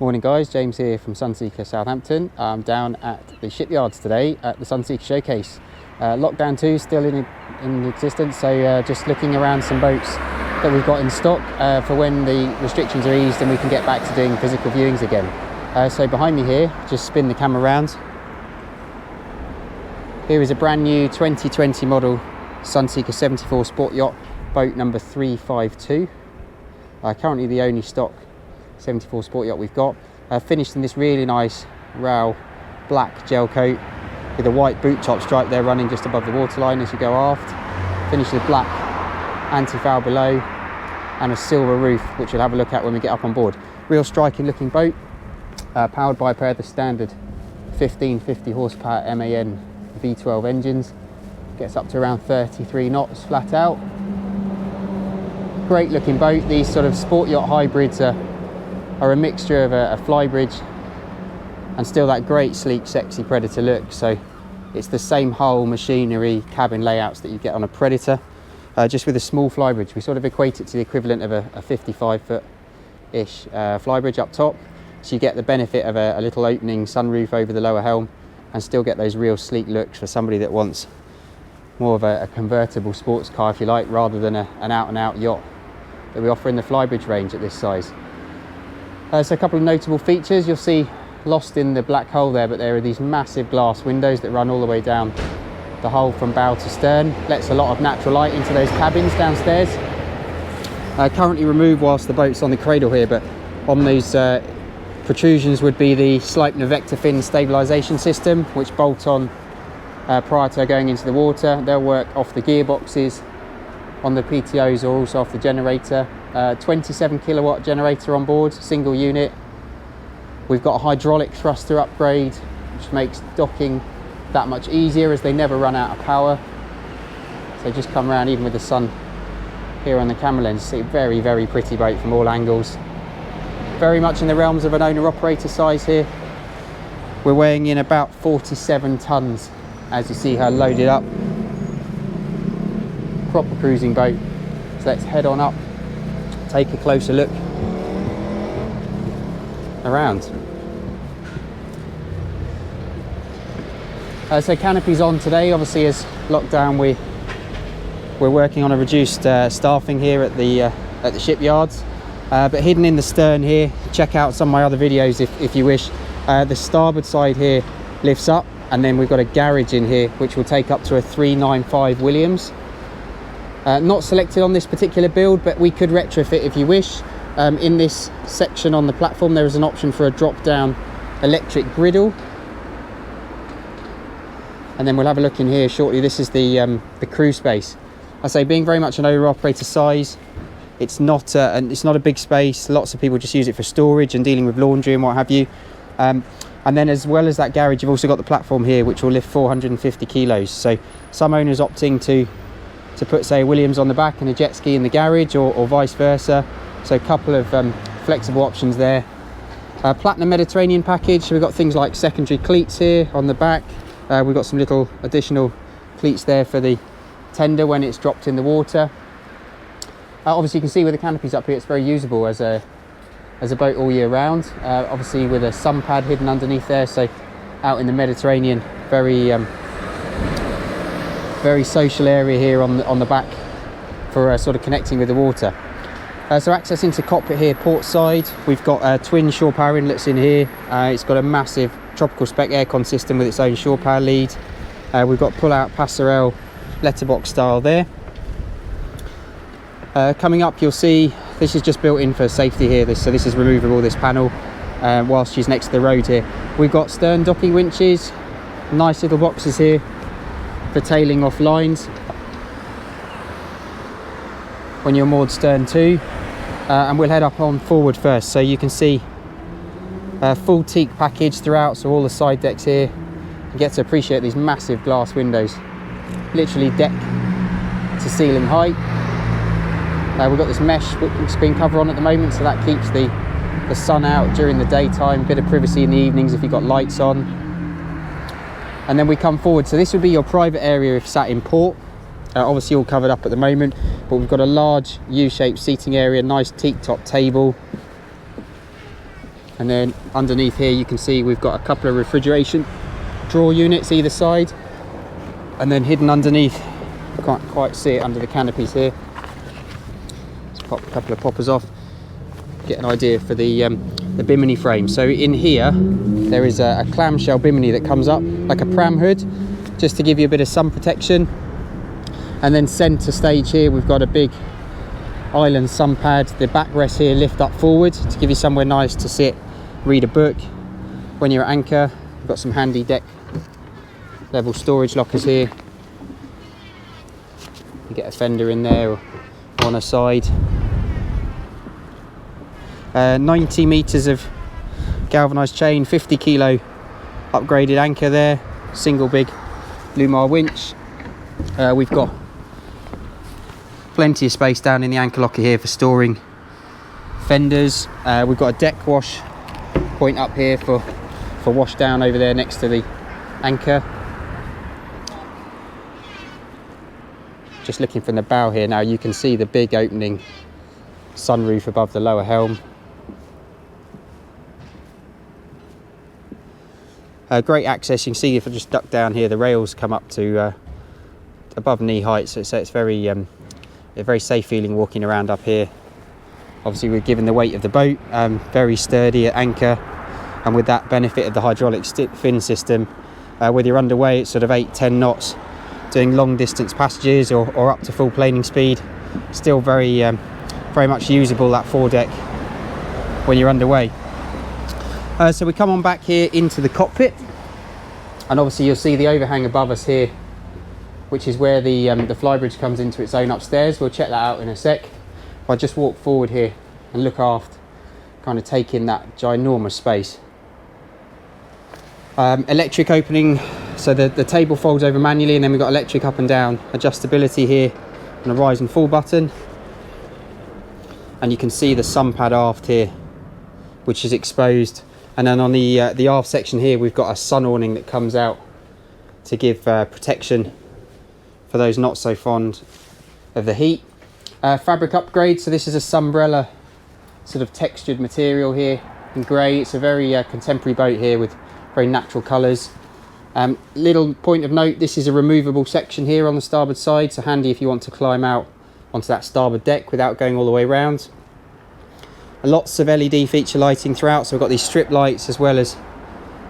Morning guys, James here from Sunseeker Southampton. I'm down at the shipyards today at the Sunseeker Showcase. Lockdown 2 still in existence, so just looking around some boats that we've got in stock for when the restrictions are eased and we can get back to doing physical viewings again. So behind me here, just spin the camera around. Here is a brand new 2020 model Sunseeker 74 Sport Yacht, boat number 352. Currently the only stock 74 Sport Yacht we've got, finished in this really nice rail black gel coat with a white boot top stripe there running just above the waterline as you go aft, finished with black anti-foul below and a silver roof, which we'll have a look at when we get up on board. Real striking looking boat, powered by a pair of the standard 1550 horsepower MAN V12 engines, gets up to around 33 knots flat out. Great looking boat. These sort of sport yacht hybrids are a mixture of a flybridge and still that great sleek sexy Predator look. So it's the same hull, machinery, cabin layouts that you get on a Predator, just with a small flybridge. We sort of equate it to the equivalent of a 55 foot ish flybridge up top, so you get the benefit of a little opening sunroof over the lower helm and still get those real sleek looks for somebody that wants more of a convertible sports car, if you like, rather than an out and out yacht that we offer in the flybridge range at this size. So a couple of notable features you'll see lost in the black hull there, but there are these massive glass windows that run all the way down the hull from bow to stern. Lets a lot of natural light into those cabins downstairs. Currently removed whilst the boat's on the cradle here, but on these protrusions would be the Sleipner vector fin stabilisation system, which bolt on prior to going into the water. They'll work off the gearboxes on the PTOs or also off the generator. 27 kilowatt generator on board, single unit. We've got a hydraulic thruster upgrade, which makes docking that much easier as they never run out of power. So just come around even with the sun here on the camera lens, see very, very pretty boat from all angles. Very much in the realms of an owner-operator size here. We're weighing in about 47 tons as you see her loaded up. Proper cruising boat. So let's head on up, take a closer look around. So canopies on today. Obviously, as lockdown, we're working on a reduced staffing here at the shipyards. But hidden in the stern here, check out some of my other videos if you wish. The starboard side here lifts up, and then we've got a garage in here which will take up to a 395 Williams. Not selected on this particular build, but we could retrofit if you wish. In this section on the platform there is an option for a drop down electric griddle, and then we'll have a look in here shortly. This is the crew space. I say, being very much an owner operator size, it's not a big space. Lots of people just use it for storage and dealing with laundry and what have you. And then as well as that garage, you've also got the platform here which will lift 450 kilos. So some owners opting to put, say, a Williams on the back and a jet ski in the garage, or vice versa. So a couple of flexible options there. Platinum Mediterranean package, so we've got things like secondary cleats here on the back. We've got some little additional cleats there for the tender when it's dropped in the water. Obviously you can see with the canopies up here, it's very usable as a boat all year round. Obviously with a sun pad hidden underneath there, so out in the Mediterranean, very social area here on the back for sort of connecting with the water. So access into Cockpit here, port side. We've got twin shore power inlets in here. It's got a massive tropical spec aircon system with its own shore power lead. We've got pull-out passerelle letterbox style there. Coming up, you'll see this is just built in for safety here. So this is removable, this panel, whilst she's next to the road here. We've got stern docking winches, nice little boxes here for tailing off lines when you're moored stern too. And we'll head up on forward first, so you can see full teak package throughout, so all the side decks here. You get to appreciate these massive glass windows, literally deck to ceiling height. We've got this mesh screen cover on at the moment, so that keeps the sun out during the daytime, bit of privacy in the evenings if you've got lights on. And then we come forward, so this would be your private area if sat in port. Obviously all covered up at the moment, but we've got a large U-shaped seating area, nice teak top table, And then underneath here you can see we've got a couple of refrigeration drawer units either side, and then hidden underneath, you can't quite see it under the canopies here. Let's pop a couple of poppers off, get an idea for the bimini frame. So in here there is a clamshell bimini that comes up like a pram hood, just to give you a bit of sun protection. And then centre stage here we've got a big island sun pad. The backrests here lift up forward to give you somewhere nice to sit, read a book when you're at anchor. We've got some handy deck level storage lockers here. You get a fender in there or on a side. 90 meters of galvanized chain, 50 kilo upgraded anchor there, single big Lumar winch. We've got plenty of space down in the anchor locker here for storing fenders. We've got a deck wash point up here for wash down over there next to the anchor. Just looking from the bow here now, you can see the big opening sunroof above the lower helm. Great access. You can see if I just duck down here, the rails come up to above knee height, so it's very very safe feeling walking around up here. Obviously we're given the weight of the boat, very sturdy at anchor, and with that benefit of the hydraulic fin system, whether you're underway at sort of 8-10 knots doing long distance passages or up to full planing speed, still very much usable, that foredeck, when you're underway. So we come on back here into the cockpit, and obviously you'll see the overhang above us here, which is where the flybridge comes into its own upstairs. We'll check that out in a sec. I'll just walk forward here and look aft, kind of take in that ginormous space. Electric opening, so the table folds over manually, and then we've got electric up and down adjustability here, and a rise and fall button. And you can see the sun pad aft here, which is exposed. And then on the aft section here, we've got a sun awning that comes out to give protection for those not so fond of the heat. Fabric upgrade, so this is a sunbrella sort of textured material here in grey. It's a very contemporary boat here with very natural colours. Little point of note, this is a removable section here on the starboard side, so handy if you want to climb out onto that starboard deck without going all the way around. Lots of LED feature lighting throughout, so we've got these strip lights as well as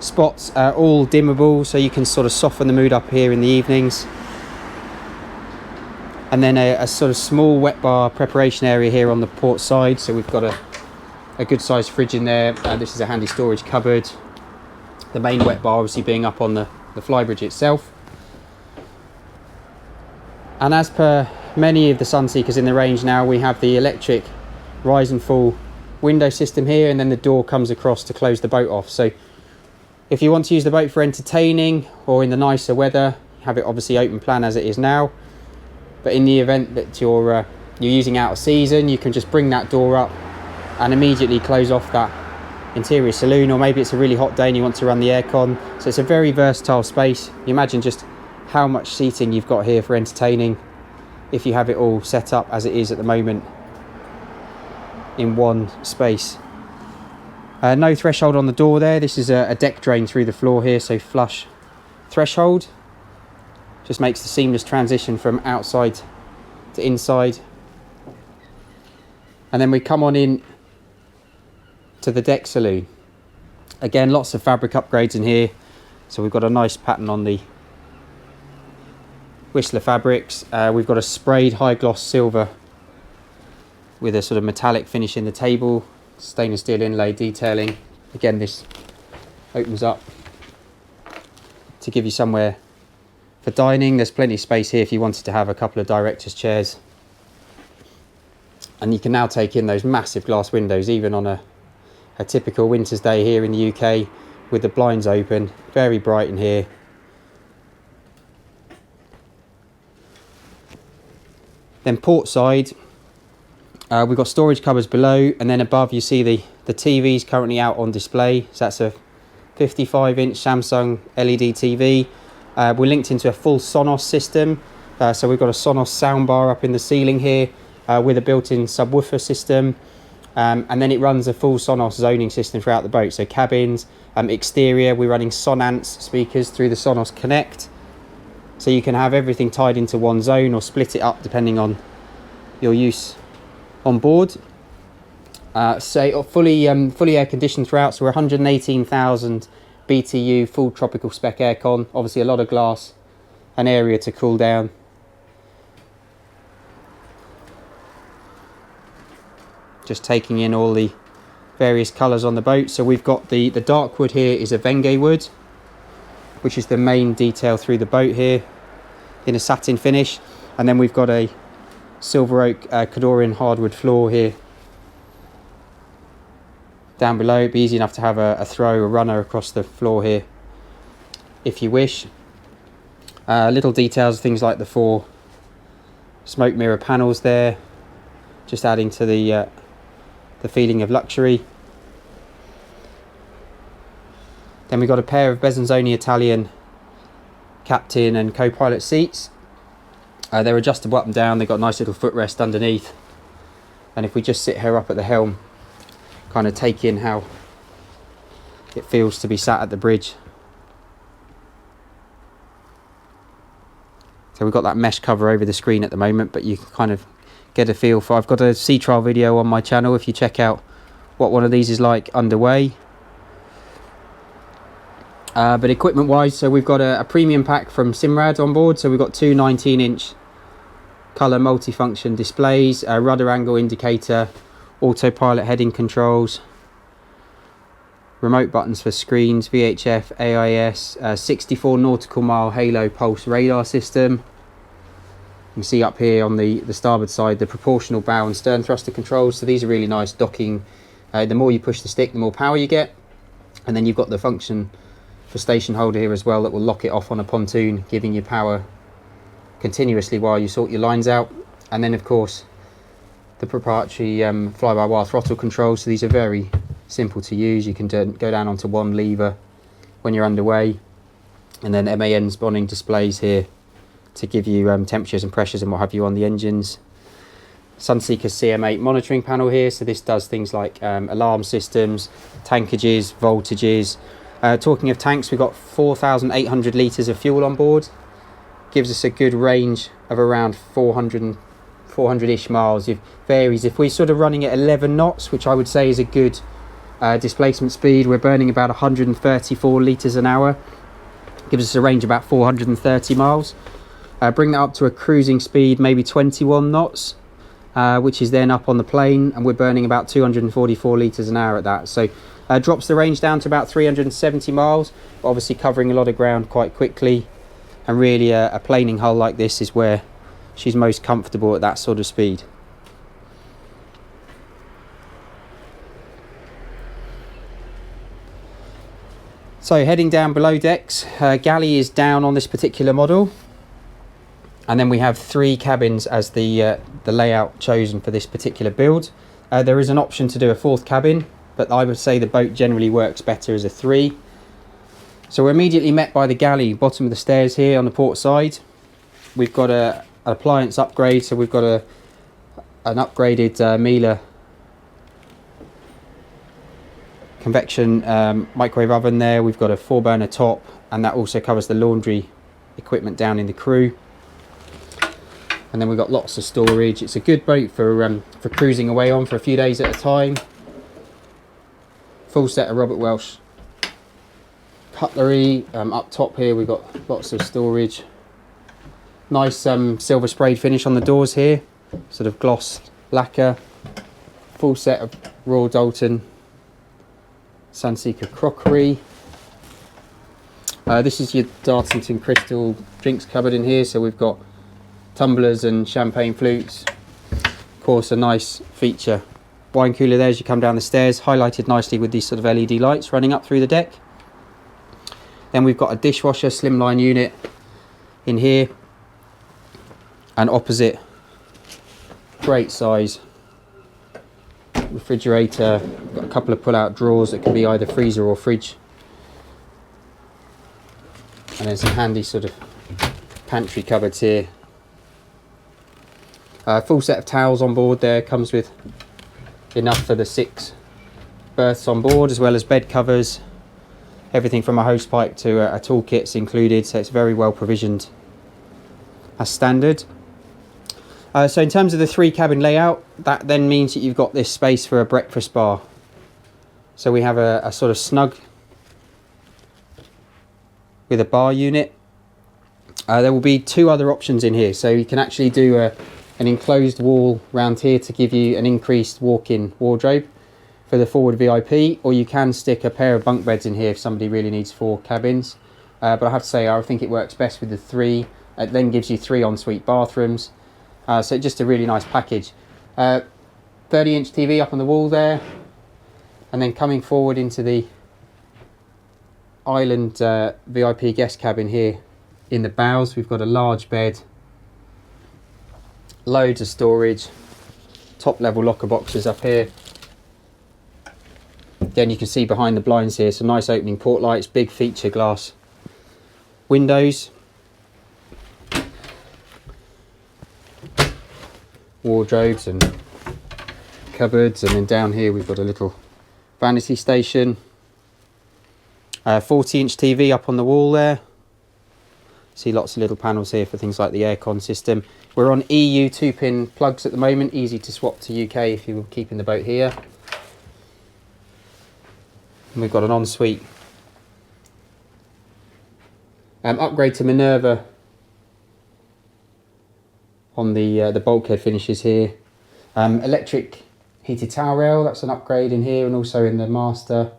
spots, all dimmable, so you can sort of soften the mood up here in the evenings. And then a sort of small wet bar preparation area here on the port side, so we've got a good sized fridge in there. This is a handy storage cupboard. The main wet bar obviously being up on the flybridge itself. And as per many of the Sunseekers in the range now, we have the electric rise and fall window system here, and then the door comes across to close the boat off. So if you want to use the boat for entertaining or in the nicer weather, have it obviously open plan as it is now. But in the event that you're using out of season, you can just bring that door up and immediately close off that interior saloon, or maybe it's a really hot day and you want to run the aircon. So it's a very versatile space. You imagine just how much seating you've got here for entertaining if you have it all set up as it is at the moment in one space. No threshold on the door there. This is a deck drain through the floor here, so flush threshold. Just makes the seamless transition from outside to inside. And then we come on in to the deck saloon. Again, lots of fabric upgrades in here. So we've got a nice pattern on the Whistler fabrics. We've got a sprayed high gloss silver with a sort of metallic finish in the table, stainless steel inlay detailing. Again, this opens up to give you somewhere for dining. There's plenty of space here if you wanted to have a couple of director's chairs. And you can now take in those massive glass windows, even on a typical winter's day here in the UK with the blinds open. Very bright in here. Then port side, we've got storage cupboards below, and then above you see the TV's currently out on display. So that's a 55-inch Samsung LED TV. We're linked into a full Sonos system, so we've got a Sonos soundbar up in the ceiling here with a built-in subwoofer system. And then it runs a full Sonos zoning system throughout the boat. So cabins, exterior, we're running Sonance speakers through the Sonos Connect. So you can have everything tied into one zone or split it up depending on your use on board. So fully air conditioned throughout. So we're 118,000 BTU, full tropical spec aircon. Obviously a lot of glass, an area to cool down. Just taking in all the various colours on the boat. So we've got the dark wood here is a Venge wood, which is the main detail through the boat here in a satin finish. And then we've got a silver oak Cadorian hardwood floor here. Down below, it'd be easy enough to have a runner across the floor here if you wish. Little details, things like the 4 smoke mirror panels there, just adding to the feeling of luxury. Then we've got a pair of Besenzoni Italian captain and co-pilot seats. They're adjustable up and down. They've got a nice little footrest underneath. And if we just sit her up at the helm, kind of take in how it feels to be sat at the bridge. So we've got that mesh cover over the screen at the moment, but you can kind of get a feel for. I've got a sea trial video on my channel if you check out what one of these is like underway. But equipment wise, so we've got a premium pack from Simrad on board. So we've got 2 19-inch colour multifunction displays, a rudder angle indicator, autopilot heading controls, remote buttons for screens, VHF, AIS, 64 nautical mile halo pulse radar system. You can see up here on the starboard side the proportional bow and stern thruster controls. So these are really nice docking. The more you push the stick, the more power you get. And then you've got the function for station holder here as well that will lock it off on a pontoon, giving you power continuously while you sort your lines out. And then of course the proprietary fly-by-wire throttle controls. So these are very simple to use. You can go down onto one lever when you're underway, and then MAN's bonding displays here to give you temperatures and pressures and what have you on the engines. Sunseeker CM8 monitoring panel here, so this does things like alarm systems, tankages, voltages. Talking of tanks, we've got 4,800 litres of fuel on board. Gives us a good range of around 400-ish miles. It varies. If we're sort of running at 11 knots, which I would say is a good displacement speed, we're burning about 134 litres an hour. Gives us a range of about 430 miles. Bring that up to a cruising speed, maybe 21 knots, which is then up on the plane, and we're burning about 244 litres an hour at that. So drops the range down to about 370 miles, obviously covering a lot of ground quite quickly. And really a planing hull like this is where she's most comfortable at that sort of speed. So heading down below decks, Galley is down on this particular model. And then we have 3 cabins as the layout chosen for this particular build. There is an option to do a 4th cabin, but I would say the boat generally works better as a 3. So we're immediately met by the Galley, bottom of the stairs here on the port side. We've got an appliance upgrade, so we've got an upgraded Miele convection microwave oven there. We've got a 4-burner top, and that also covers the laundry equipment down in the crew. And then we've got lots of storage. It's a good boat for cruising away on for a few days at a time. Full set of Robert Welsh cutlery. Up top here we've got lots of storage. Nice silver sprayed finish on the doors here, sort of gloss lacquer. Full set of Royal Dalton Sunseeker crockery. This is your Dartington crystal drinks cupboard in here, so we've got tumblers and champagne flutes. Of course, a nice feature wine cooler there as you come down the stairs, highlighted nicely with these sort of LED lights running up through the deck. Then we've got a dishwasher slimline unit in here, and opposite, great size refrigerator. Got a couple of pull-out drawers that can be either freezer or fridge, and then some handy sort of pantry cupboards here. Full set of towels on board there, comes with enough for the 6 berths on board, as well as bed covers. Everything from a hosepipe to a toolkit's included, so it's very well provisioned as standard. So in terms of the 3 cabin layout, that then means that you've got this space for a breakfast bar. So we have a sort of snug with a bar unit. There will be 2 other options in here, so you can actually do an enclosed wall round here to give you an increased walk-in wardrobe for the forward VIP, or you can stick a pair of bunk beds in here if somebody really needs 4 cabins. But I have to say, I think it works best with the 3. It then gives you 3 ensuite bathrooms, so just a really nice package. 30-inch TV up on the wall there, and then coming forward into the island VIP guest cabin here in the bows, we've got a large bed, loads of storage, top level locker boxes up here. Again, you can see behind the blinds here some nice opening port lights, big feature glass windows, wardrobes and cupboards, and then down here we've got a little vanity station. 40-inch TV up on the wall there. See lots of little panels here for things like the aircon system. We're on EU 2-pin plugs at the moment, easy to swap to UK if you're keeping the boat here. And we've got an ensuite upgrade to Minerva on the bulkhead finishes here. Electric heated towel rail, that's an upgrade in here and also in the master.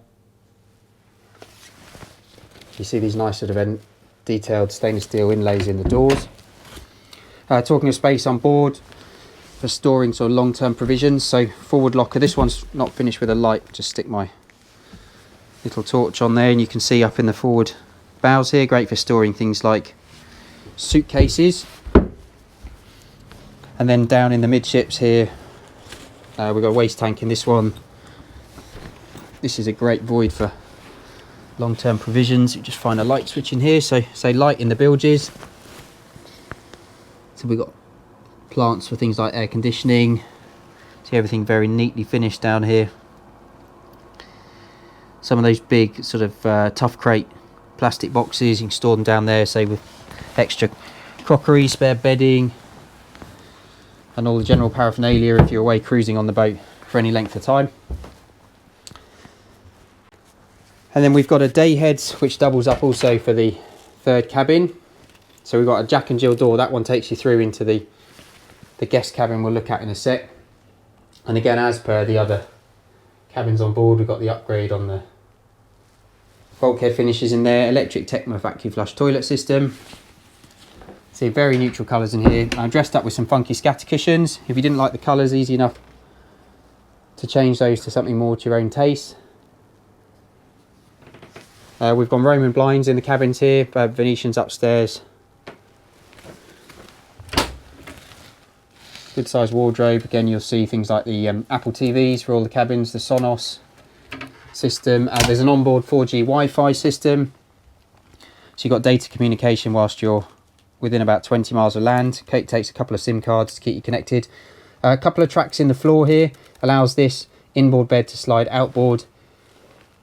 You see these nice sort of detailed stainless steel inlays in the doors. Talking of space on board for storing sort of long-term provisions, so forward locker, this one's not finished with a light, just stick my little torch on there and you can see up in the forward bows here, great for storing things like suitcases. And then down in the midships here, we've got a waste tank in this one. This is a great void for long-term provisions. You just find a light switch in here, so say light in the bilges. So we've got plants for things like air conditioning. See everything very neatly finished down here. Some of those big sort of tough crate plastic boxes, you can store them down there, say with extra crockery, spare bedding and all the general paraphernalia if you're away cruising on the boat for any length of time. And then we've got a day head which doubles up also for the 3rd cabin. So we've got a Jack and Jill door, that one takes you through into the guest cabin we'll look at in a sec. And again, as per the other cabins on board, we've got the upgrade on the bulkhead finishes in there, electric Tecma vacuum flush toilet system. See very neutral colours in here. I'm dressed up with some funky scatter cushions. If you didn't like the colours, easy enough to change those to something more to your own taste. We've got Roman blinds in the cabins here, Venetians upstairs. Good sized wardrobe. Again, you'll see things like the Apple TVs for all the cabins, the Sonos system. There's an onboard 4G Wi-Fi system. So you've got data communication whilst you're within about 20 miles of land. Kate takes a couple of SIM cards to keep you connected. A couple of tracks in the floor here allows this inboard bed to slide outboard.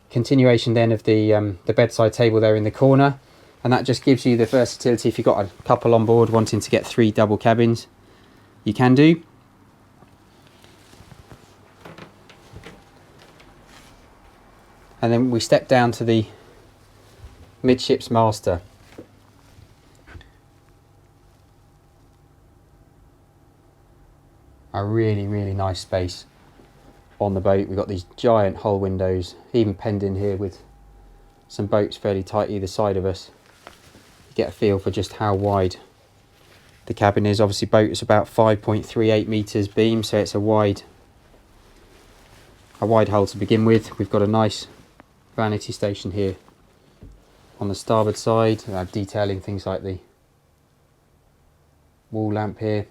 Continuation then of the bedside table there in the corner, and that just gives you the versatility if you've got a couple on board wanting to get 3 double cabins, you can do. And then we step down to the midships master. A really nice space on the boat. We've got these giant hull windows, even penned in here with some boats fairly tight either side of us. You get a feel for just how wide the cabin is. Obviously boat is about 5.38 metres beam, so it's a wide hull to begin with. We've got a nice vanity station here on the starboard side, detailing things like the wall lamp here.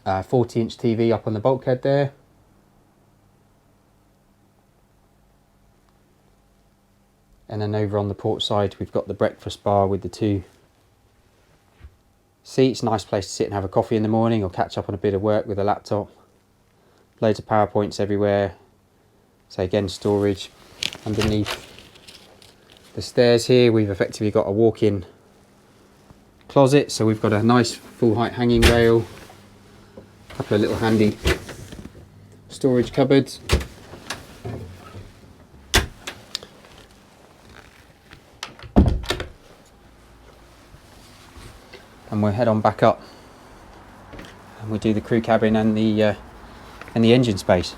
40-inch TV up on the bulkhead there. And then over on the port side we've got the breakfast bar with the 2 seats. Nice place to sit and have a coffee in the morning or catch up on a bit of work with a laptop. Loads of power points everywhere. So again, storage underneath the stairs here. We've effectively got a walk-in closet, so we've got a nice full height hanging rail, a couple of little handy storage cupboards. And we'll head on back up and we'll do the crew cabin and the engine space.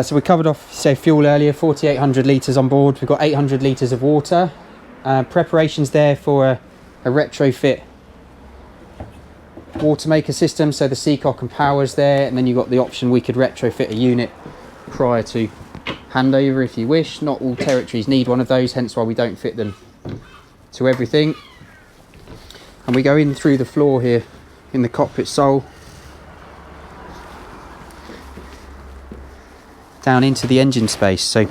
So we covered off, say, fuel earlier, 4,800 litres on board. We've got 800 litres of water. Preparations there for a retrofit water maker system, so the Seacock and Power's there, and then you've got the option we could retrofit a unit prior to handover if you wish. Not all territories need one of those, hence why we don't fit them to everything. And we go in through the floor here in the cockpit sole, down into the engine space. So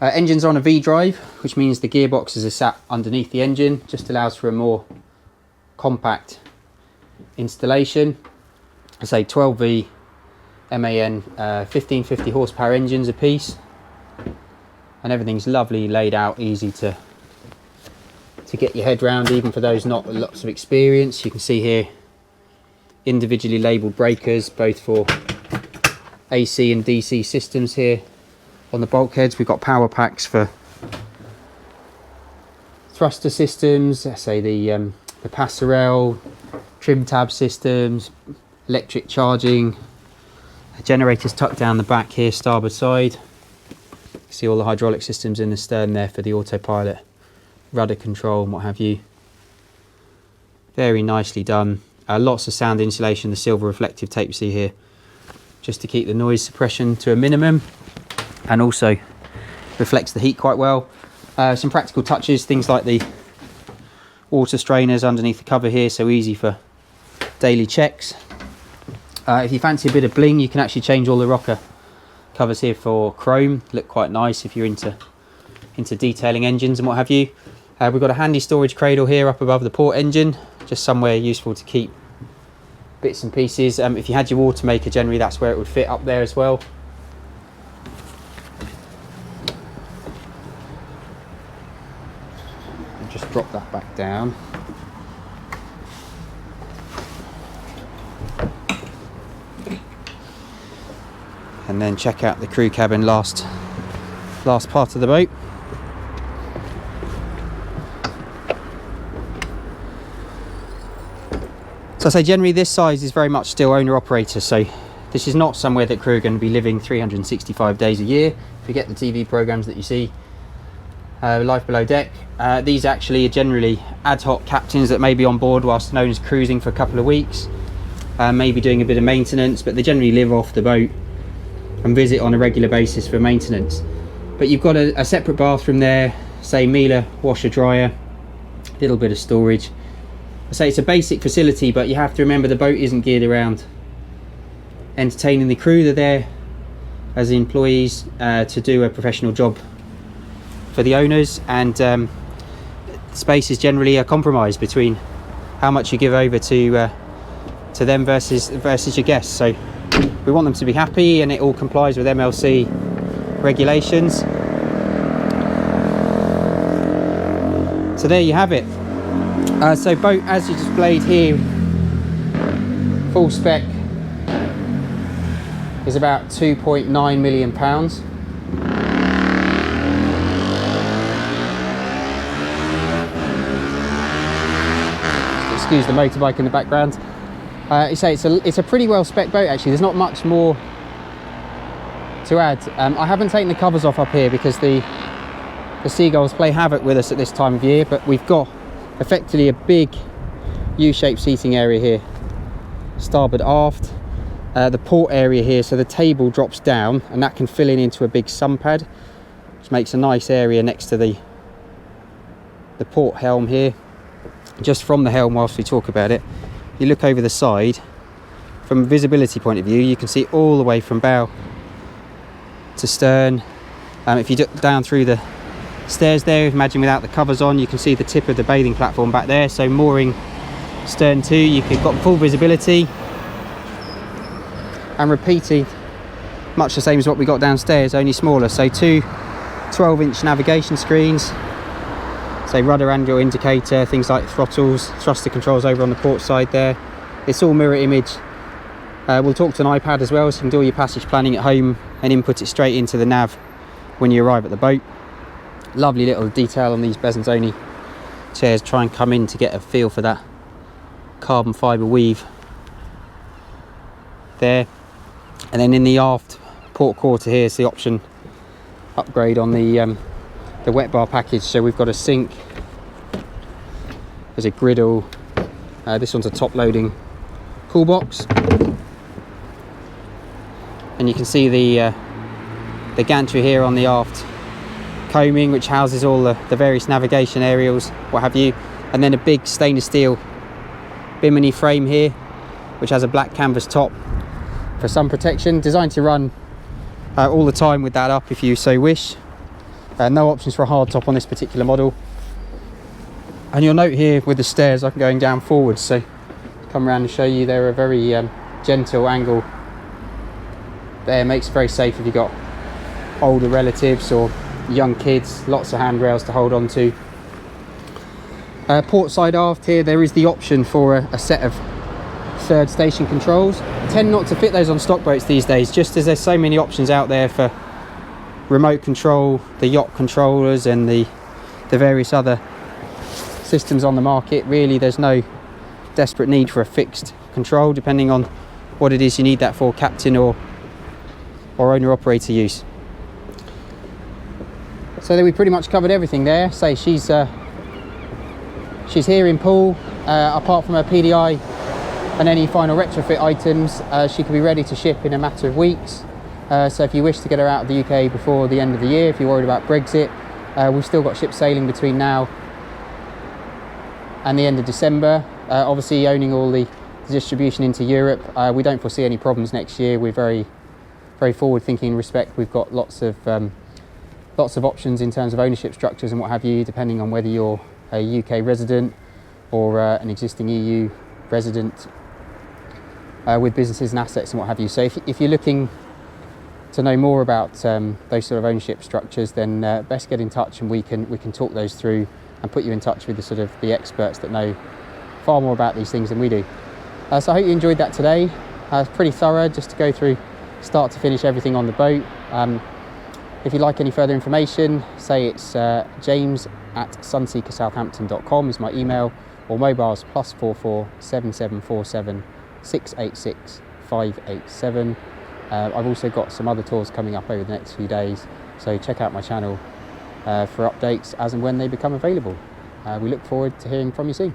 engines are on a V drive, which means the gearboxes are sat underneath the engine. Just allows for a more compact installation. I say 12V MAN 1550 horsepower engines a piece, and everything's lovely laid out, easy to get your head round, even for those not lots of experience. You can see here individually labelled breakers, both for AC and DC systems here on the bulkheads. We've got power packs for thruster systems, say the passerelle, trim tab systems, electric charging. Generators tucked down the back here, starboard side. See all the hydraulic systems in the stern there for the autopilot, rudder control and what have you. Very nicely done. Lots of sound insulation, the silver reflective tape you see here, just to keep the noise suppression to a minimum, and also reflects the heat quite well. Some practical touches, things like the water strainers underneath the cover here, so easy for daily checks. If you fancy a bit of bling, you can actually change all the rocker covers here for chrome. Look quite nice if you're into detailing engines and what have you. We've got a handy storage cradle here up above the port engine, just somewhere useful to keep bits and pieces. If you had your water maker, generally that's where it would fit, up there as well. And just drop that back down. And then check out the crew cabin, last part of the boat. So I say generally this size is very much still owner operator, so this is not somewhere that crew are going to be living 365 days a year. Forget the TV programs that you see, life below deck. These actually are generally ad hoc captains that may be on board whilst known as cruising for a couple of weeks, maybe doing a bit of maintenance, but they generally live off the boat and visit on a regular basis for maintenance. But you've got a separate bathroom there, say Miele washer dryer, a little bit of storage. I say it's a basic facility, but you have to remember the boat isn't geared around entertaining the crew. They're there as employees to do a professional job for the owners, and space is generally a compromise between how much you give over to them versus your guests. So we want them to be happy, and it all complies with MLC regulations. So there you have it. So boat as you displayed here, full spec, is about £2.9 million. Excuse the motorbike in the background. You say it's a pretty well spec boat actually. There's not much more to add. I haven't taken the covers off up here because the seagulls play havoc with us at this time of year, but we've got effectively a big U-shaped seating area here, starboard aft. The port area here, so the table drops down and that can fill into a big sun pad, which makes a nice area next to the port helm here. Just from the helm, whilst we talk about it, you look over the side, from a visibility point of view, you can see all the way from bow to stern. If you look down through the stairs there, imagine without the covers on, you can see the tip of the bathing platform back there. So mooring stern too, you've got full visibility. and repeated, much the same as what we got downstairs, only smaller. So two 12-inch navigation screens, say rudder angle indicator, things like throttles, thruster controls over on the port side there. It's all mirror image. We'll talk to an iPad as well, so you can do all your passage planning at home and input it straight into the nav when you arrive at the boat. Lovely little detail on these Besons-only chairs. Try and come in to get a feel for that carbon fibre weave there. And then in the aft port quarter here is the option upgrade on the wet bar package. So we've got a sink, there's a griddle, this one's a top loading cool box, and you can see the gantry here on the aft coaming, which houses all the various navigation aerials, what have you, and then a big stainless steel bimini frame here which has a black canvas top for sun protection, designed to run all the time with that up if you so wish. No options for a hard top on this particular model. And you'll note here with the stairs I'm going down forwards, so come around and show you they're a very gentle angle there. Makes it very safe if you've got older relatives or young kids. Lots of handrails to hold on to. Port side aft here there is the option for a set of third station controls. Tend not to fit those on stock boats these days, just as there's so many options out there for remote control, the yacht controllers and the various other systems on the market. Really there's no desperate need for a fixed control, depending on what it is you need that for, captain or owner operator use. So then we pretty much covered everything there. Say she's here in Poole. Apart from her PDI and any final retrofit items, she can be ready to ship in a matter of weeks. So if you wish to get her out of the UK before the end of the year, if you're worried about Brexit, we've still got ships sailing between now and the end of December. Obviously owning all the distribution into Europe, we don't foresee any problems next year. We're very forward thinking in respect. We've got lots of options in terms of ownership structures and what have you, depending on whether you're a UK resident or an existing EU resident with businesses and assets and what have you. So if you're looking to know more about those sort of ownership structures, then best get in touch and we can talk those through and put you in touch with the experts that know far more about these things than we do. So I hope you enjoyed that today. It's pretty thorough, just to go through start to finish everything on the boat. If you'd like any further information, say it's james@sunseekersouthampton.com is my email, or mobiles +44 7747 686 587. I've also got some other tours coming up over the next few days, so check out my channel for updates as and when they become available. We look forward to hearing from you soon.